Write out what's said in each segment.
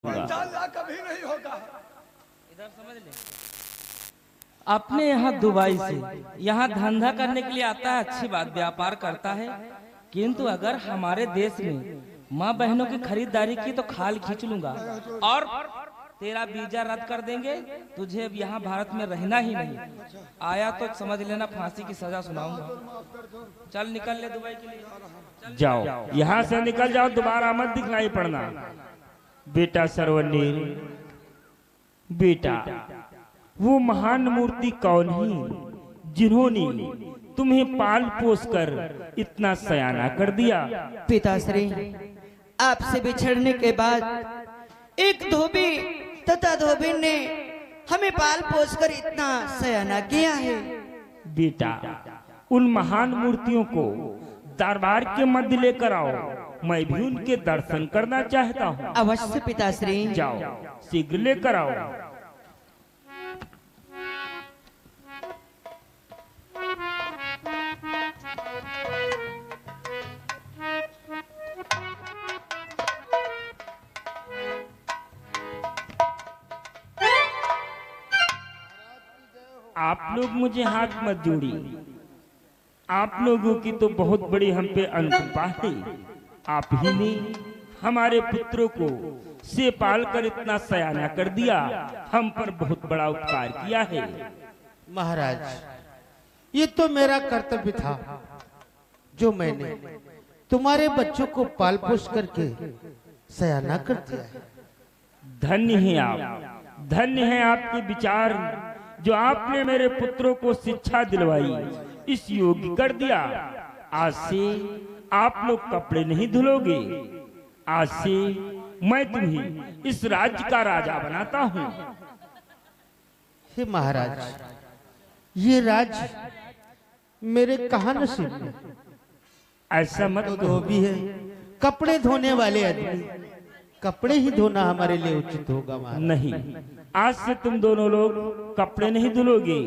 कभी नहीं होगा। इधर समझ ले। अपने यहाँ दुबई से यहाँ धंधा करने के लिए आता है, अच्छी बात, व्यापार करता है, किंतु अगर हमारे देश में माँ बहनों की खरीदारी की तो खाल खींच लूंगा और तेरा वीजा रद्द कर देंगे। तुझे अब यहाँ भारत में रहना ही नहीं। आया तो समझ लेना फांसी की सजा सुनाऊंगा। चल निकल ले दुबई के लिए। जाओ, यहाँ से निकल जाओ, दोबारा मत दिखलाई पड़ना। बेटा सरवनीर, बेटा वो महान मूर्ति कौन ही जिन्होंने तुम्हें पाल पोस कर इतना सयाना कर दिया? पिताश्री, आपसे बिछड़ने के बाद एक धोबी तथा धोबिन ने हमें पाल पोस कर इतना सयाना किया है। बेटा, उन महान मूर्तियों को दरबार के मध्य लेकर आओ, मैं भी उनके दर्शन करना चाहता हूँ। अवश्य पिताश्री। जाओ, शीघ्र लेकर आओ। आप लोग मुझे हाथ मत जोड़िए। आप लोगों की तो बहुत बड़ी हम पे अनुकंपा है। आप ही ने हमारे पुत्रों को से पाल कर इतना सयाना कर दिया, हम पर बहुत बड़ा उपकार किया है। महाराज, ये तो मेरा कर्तव्य था जो मैंने तुम्हारे बच्चों को पाल पोस करके सयाना कर दिया है। धन्य है आप, धन्य है आपके विचार जो आपने मेरे पुत्रों को शिक्षा दिलवाई, इस योग्य कर दिया। आज से आप लोग कपड़े नहीं धुलोगे। आज से मैं तुम्हें इस राज्य का राजा बनाता हूँ। हे महाराज, ये राज्य मेरे कहाँ नसीब में? ऐसा मत तो कहो। धोबी है, कपड़े धोने वाले आदमी, कपड़े ही धोना हमारे लिए उचित होगा महाराज। नहीं, आज से तुम दोनों लोग कपड़े नहीं धुलोगे।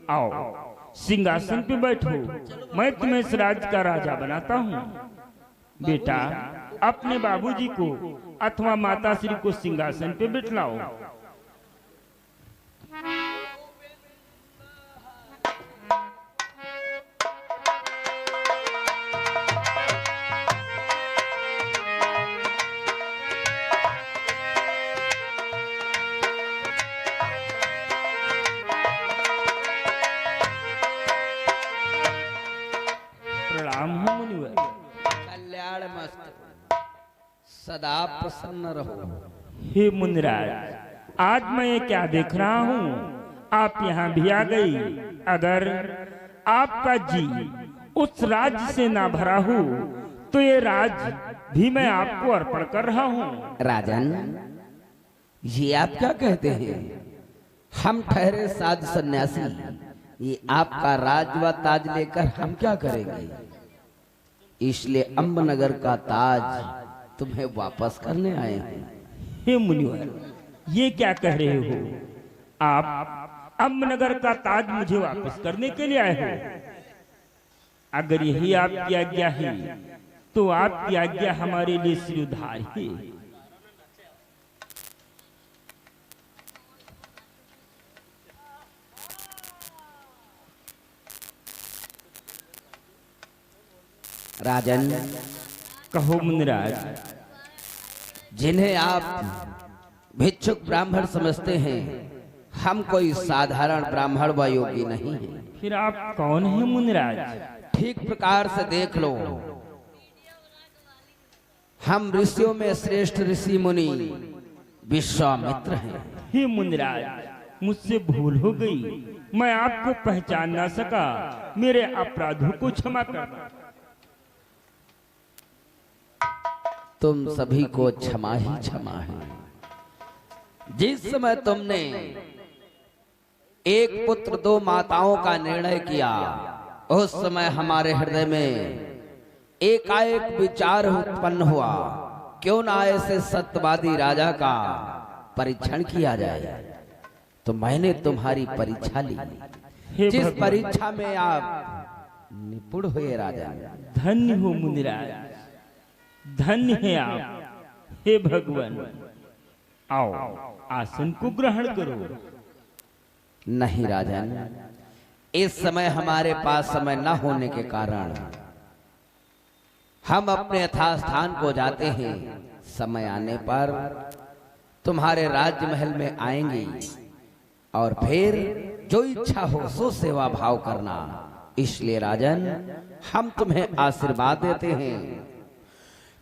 आओ, सिंहासन पे बैठो, मैं तुम्हें इस राज्य का राजा बनाता हूँ। बेटा, अपने बाबूजी को अथवा माताश्री को सिंहासन पे बिठलाओ। प्रणाम हो मुनिवर। कल्याण मस्त, सदा प्रसन्न रहो। हे मुनिराज, आज मैं ये क्या देख रहा हूँ, आप यहाँ भी आ गई। अगर आपका जी उस राज्य से ना भरा हो तो ये राज्य भी मैं आपको अर्पण कर रहा हूँ। राजन, ये आप क्या कहते हैं? हम ठहरे साधु सन्यासी, ये आपका राज व ताज लेकर हम क्या करेंगे? इसलिए अम्बनगर का ताज तुम्हें वापस करने आए हैं। हे मुनिवर, ये क्या कह रहे हो? आप अम्बनगर का ताज मुझे वापस करने के लिए आए हो? अगर यही आपकी आज्ञा है तो आपकी आज्ञा हमारे लिए सिरउद्धार है। राजन, कहो मुनिराज। जिन्हें आप भिक्षुक ब्राह्मण समझते हैं, हम कोई साधारण ब्राह्मण व योगी नहीं है। फिर आप कौन हैं मुनिराज? ठीक प्रकार से देख लो, हम ऋषियों में श्रेष्ठ ऋषि मुनि विश्वामित्र हैं। हे मुनिराज, मुझसे भूल हो गई, मैं आपको पहचान ना सका, मेरे अपराधों को क्षमा करना। तुम सभी को क्षमा ही क्षमा है। जिस समय तुमने एक पुत्र दो माताओं का निर्णय किया, उस समय हमारे हृदय में एकाएक विचार उत्पन्न हुआ, क्यों ना ऐसे सत्यवादी राजा का परीक्षण किया जाए। तो मैंने तुम्हारी परीक्षा ली, जिस परीक्षा में आप निपुण हुए राजा। धन्य हो मुनिराज, धन्य है आप। हे भगवान, आओ आसन को ग्रहण करो। नहीं राजन, इस समय हमारे पास समय न होने के कारण हम अपने यथास्थान को जाते हैं। समय आने पर तुम्हारे राजमहल में आएंगे और फिर जो इच्छा हो सो सेवा भाव करना। इसलिए राजन, हम तुम्हें आशीर्वाद देते हैं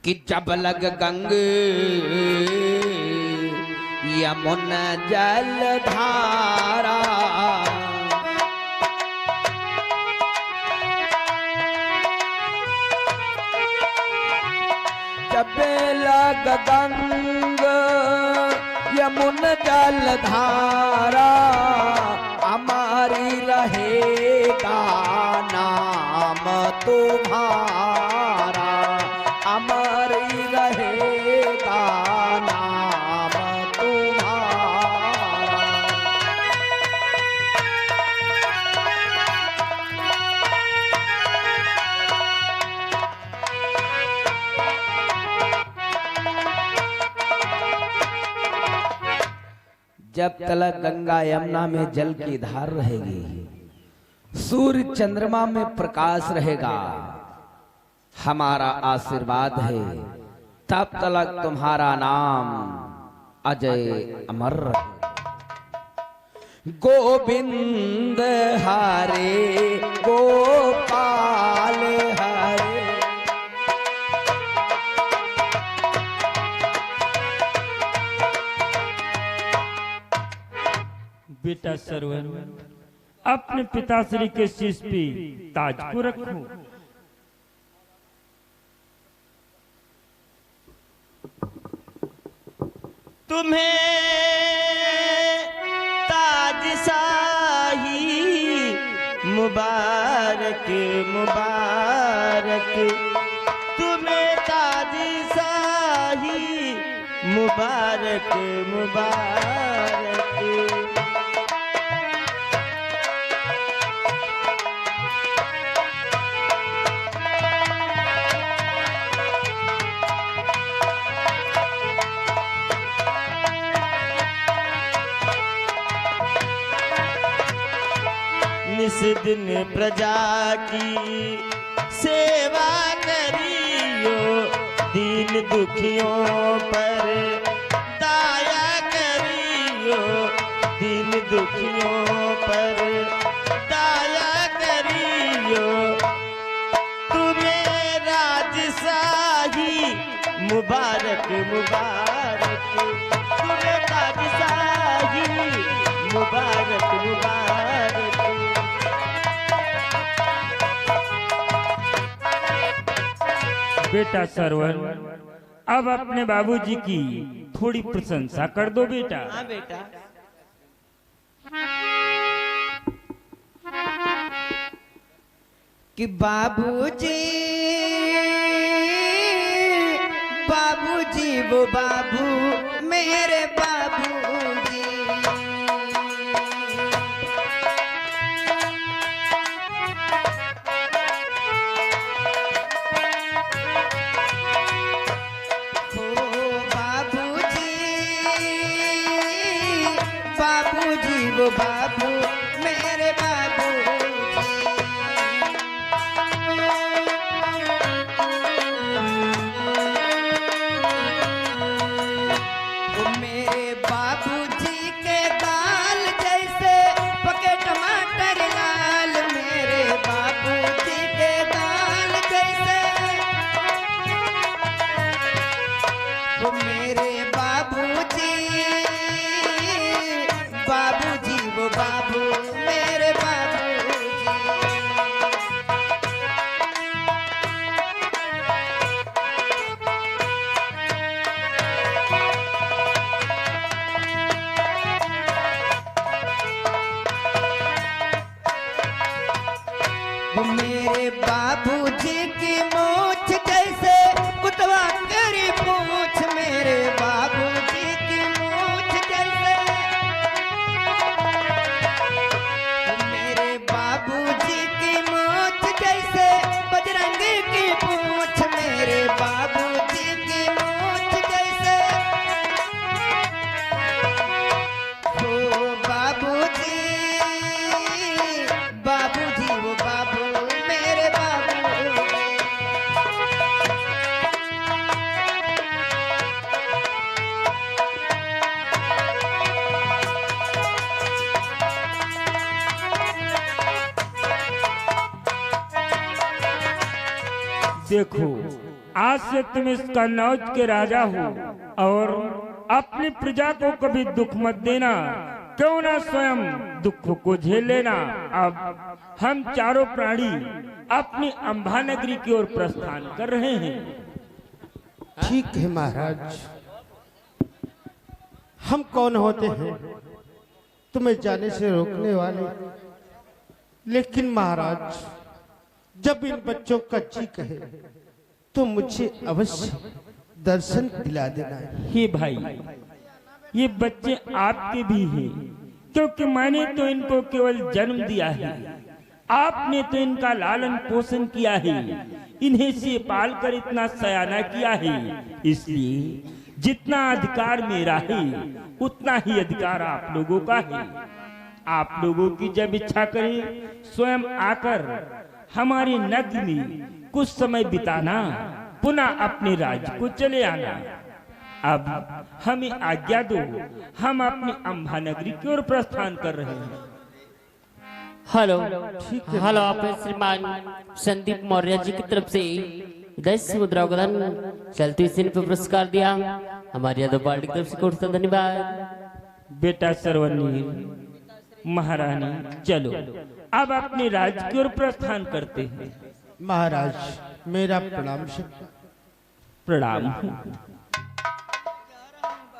कि जब लग गंगे यमुना जल धारा, जब लग गंगा यमुना जल धारा, हमारी रहेगा नाम तुम्हारा, हमारी रहेगा नाम तुम्हारा। जब तक गंगा यमुना में जल की धार रहेगी, सूर्य चंद्रमा में प्रकाश रहेगा, हमारा आशीर्वाद है, तब तक तुम्हारा नाम अजय अमर रहे। गोविंद हरे गोपाल हरे, बेटा सरवन, अपने पिताश्री के शीश पे ताज को रखो। तुम्हें ताज शाही मुबारक मुबारक, तुम्हें ताज शाही मुबारक मुबारक। निस दिन प्रजा की सेवा करियो, दीन दुखियों पर दया करियो, दीन दुखियों पर दया करियो। तुम्हें राजशाही मुबारक मुबारक, तुम्हें राजशाही मुबारक मुबारक। बेटा सरवन, अब अपने बाबूजी की थोड़ी प्रशंसा कर दो बेटा। हाँ बेटा। कि बाबूजी बाबूजी वो बाबू मेरे बाबूजी, बाबूजी वो बाबू मेरे बाबूजी। वो मेरे बाबूजी के गाल जैसे पके टमाटर लाल, मेरे बाबूजी के गाल जैसे, वो मेरे बाबूजी बाबूजी वो बाबू मेरे बाबूजी। देखो, आज से तुम इस कन्नौज के राजा हो और अपनी प्रजा को कभी दुख मत देना, क्यों ना स्वयं दुख को झेल लेना। अब हम चारों प्राणी अपनी अंबा नगरी की ओर प्रस्थान कर रहे हैं। ठीक है महाराज, हम कौन होते हैं तुम्हें जाने से रोकने वाले। लेकिन महाराज, जब इन बच्चों का जी कहे तो मुझे अवश्य दर्शन दिला देना है। हे भाई, ये बच्चे आपके भी हैं, क्योंकि मैंने तो इनको केवल जन्म दिया है, आपने तो इनका लालन पोषण किया है, इन्हें से पाल कर इतना सयाना किया है। इसलिए जितना अधिकार मेरा है उतना ही अधिकार आप लोगों का है। आप लोगों की जब इच्छा करें स्वयं आकर हमारे नगरी में कुछ समय बिताना, पुनः अपने राज्य को चले आना। अब हमें आज्ञा दो, हम अपनी अंबा नगरी की ओर प्रस्थान कर रहे हैं। हेलो हेलो, आप श्रीमान संदीप मौर्य जी की तरफ से 10 मुद्रा का दान चलती सीन पे पुरस्कार दिया। हमारी यादव पार्टी की तरफ से कोट धन्यवाद। बेटा सर्वनील, महारानी, चलो अब अपने राज्य की ओर प्रस्थान करते हैं। महाराज, मेरा प्रणाम। प्रणाम।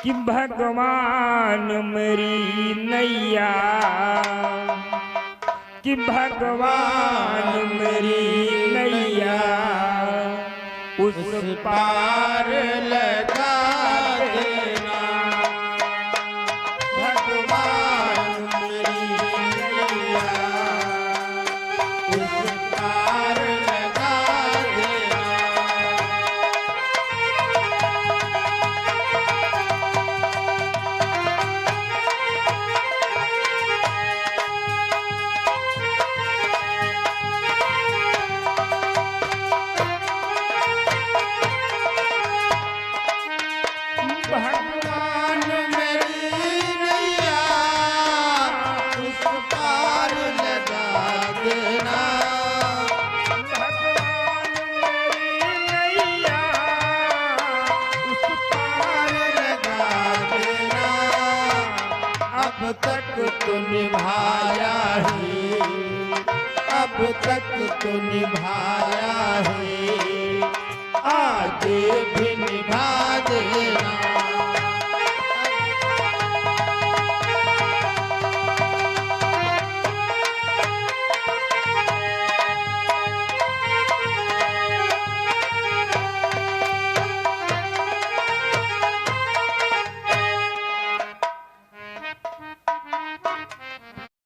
कि भगवान मेरी नैया, कि भगवान मेरी नैया उस पार लगा देना। भगवान मेरी नैया उस पार लगा देना। भगवान मेरी नैया उस पार लगा देना। भगवान मेरी नैया उस पार लगा देना। अब तक तो निभाया है, अब तक तो निभाया है, आगे भी